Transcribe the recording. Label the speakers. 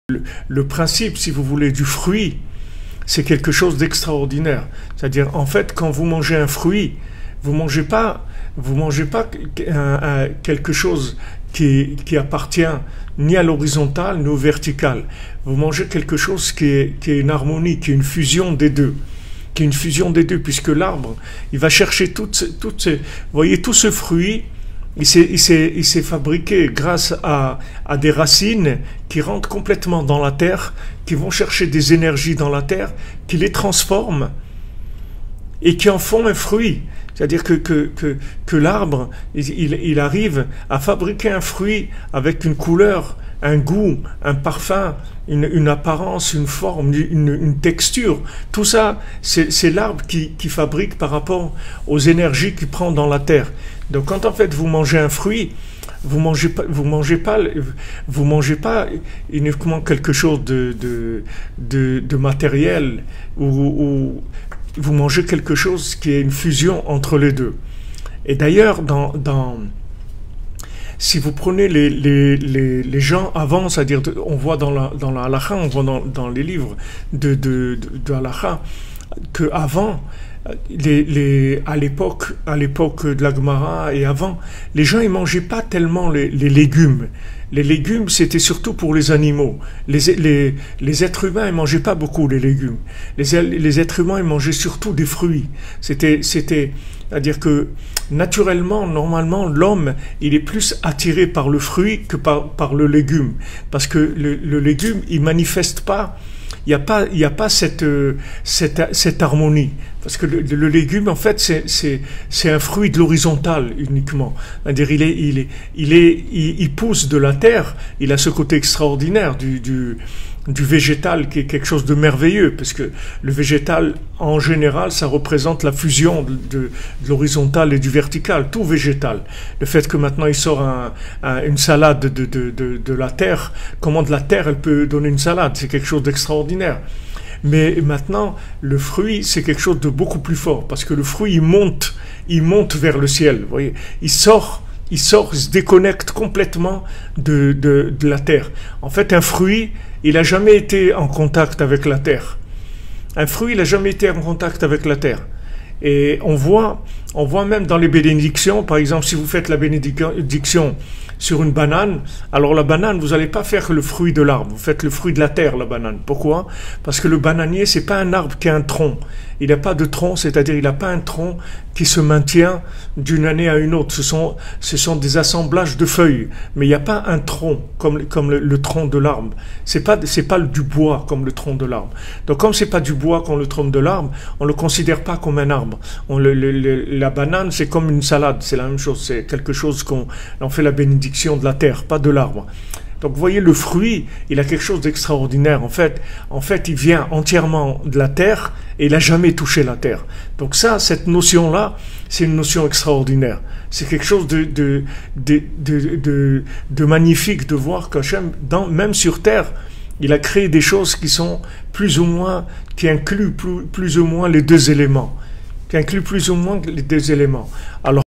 Speaker 1: Le principe, si vous voulez, du fruit, c'est quelque chose d'extraordinaire. C'est-à-dire, en fait, quand vous mangez un fruit, vous mangez pas quelque chose qui appartient ni à l'horizontal ni au vertical. Vous mangez quelque chose qui est une harmonie, qui est une fusion des deux. Qui est une fusion des deux, puisque l'arbre, il va chercher vous voyez, tout ce fruit, il s'est fabriqué grâce à des racines qui rentrent complètement dans la terre, qui vont chercher des énergies dans la terre, qui les transforment et qui en font un fruit. C'est-à-dire que l'arbre, il arrive à fabriquer un fruit avec une couleur, un goût, un parfum, une apparence, une forme, une texture. Tout ça, c'est l'arbre qui fabrique par rapport aux énergies qu'il prend dans la terre. Donc quand en fait vous mangez un fruit, vous mangez pas uniquement quelque chose de matériel, ou vous mangez quelque chose qui est une fusion entre les deux. Et d'ailleurs, si vous prenez les gens avant, c'est-à-dire on voit dans la halakha, on voit dans les livres de halakha, que avant, à l'époque de la Gemara et avant, les gens ils mangeaient pas tellement les légumes. Les légumes, c'était surtout pour les animaux. Les êtres humains, ils mangeaient pas beaucoup les légumes. Les êtres humains, ils mangeaient surtout des fruits. C'est-à-dire que naturellement, normalement, l'homme, il est plus attiré par le fruit que par le légume, parce que le légume, il manifeste pas. Il y a pas cette harmonie, parce que le légume en fait c'est un fruit de l'horizontale uniquement. C'est-à-dire il pousse de la terre. Il a ce côté extraordinaire du végétal qui est quelque chose de merveilleux, parce que le végétal en général ça représente la fusion de l'horizontal et du vertical, tout végétal. Le fait que maintenant il sort une salade de la terre, comment de la terre elle peut donner une salade, c'est quelque chose d'extraordinaire. Mais maintenant, le fruit, c'est quelque chose de beaucoup plus fort, parce que le fruit, il monte vers le ciel. Vous voyez, il se déconnecte complètement de la terre. En fait, un fruit, il n'a jamais été en contact avec la terre. Un fruit, il n'a jamais été en contact avec la terre. Et on voit même dans les bénédictions, par exemple, si vous faites la bénédiction sur une banane, alors la banane, vous n'allez pas faire le fruit de l'arbre, vous faites le fruit de la terre, la banane. Pourquoi? Parce que le bananier, c'est pas un arbre qui a un tronc. Il n'a pas de tronc, c'est-à-dire il n'a pas un tronc qui se maintient d'une année à une autre. Ce sont des assemblages de feuilles, mais il n'y a pas un tronc comme le tronc de l'arbre. C'est pas du bois comme le tronc de l'arbre. Donc comme c'est pas du bois comme le tronc de l'arbre, on le considère pas comme un arbre. La banane, c'est comme une salade, c'est la même chose. C'est quelque chose on fait la bénédiction de la terre, pas de l'arbre. Donc vous voyez, le fruit, il a quelque chose d'extraordinaire. En fait, il vient entièrement de la terre et il n'a jamais touché la terre. Donc cette notion-là, c'est une notion extraordinaire. C'est quelque chose de magnifique de voir qu'Hachem, même sur terre, il a créé des choses qui sont qui incluent plus ou moins les deux éléments. Alors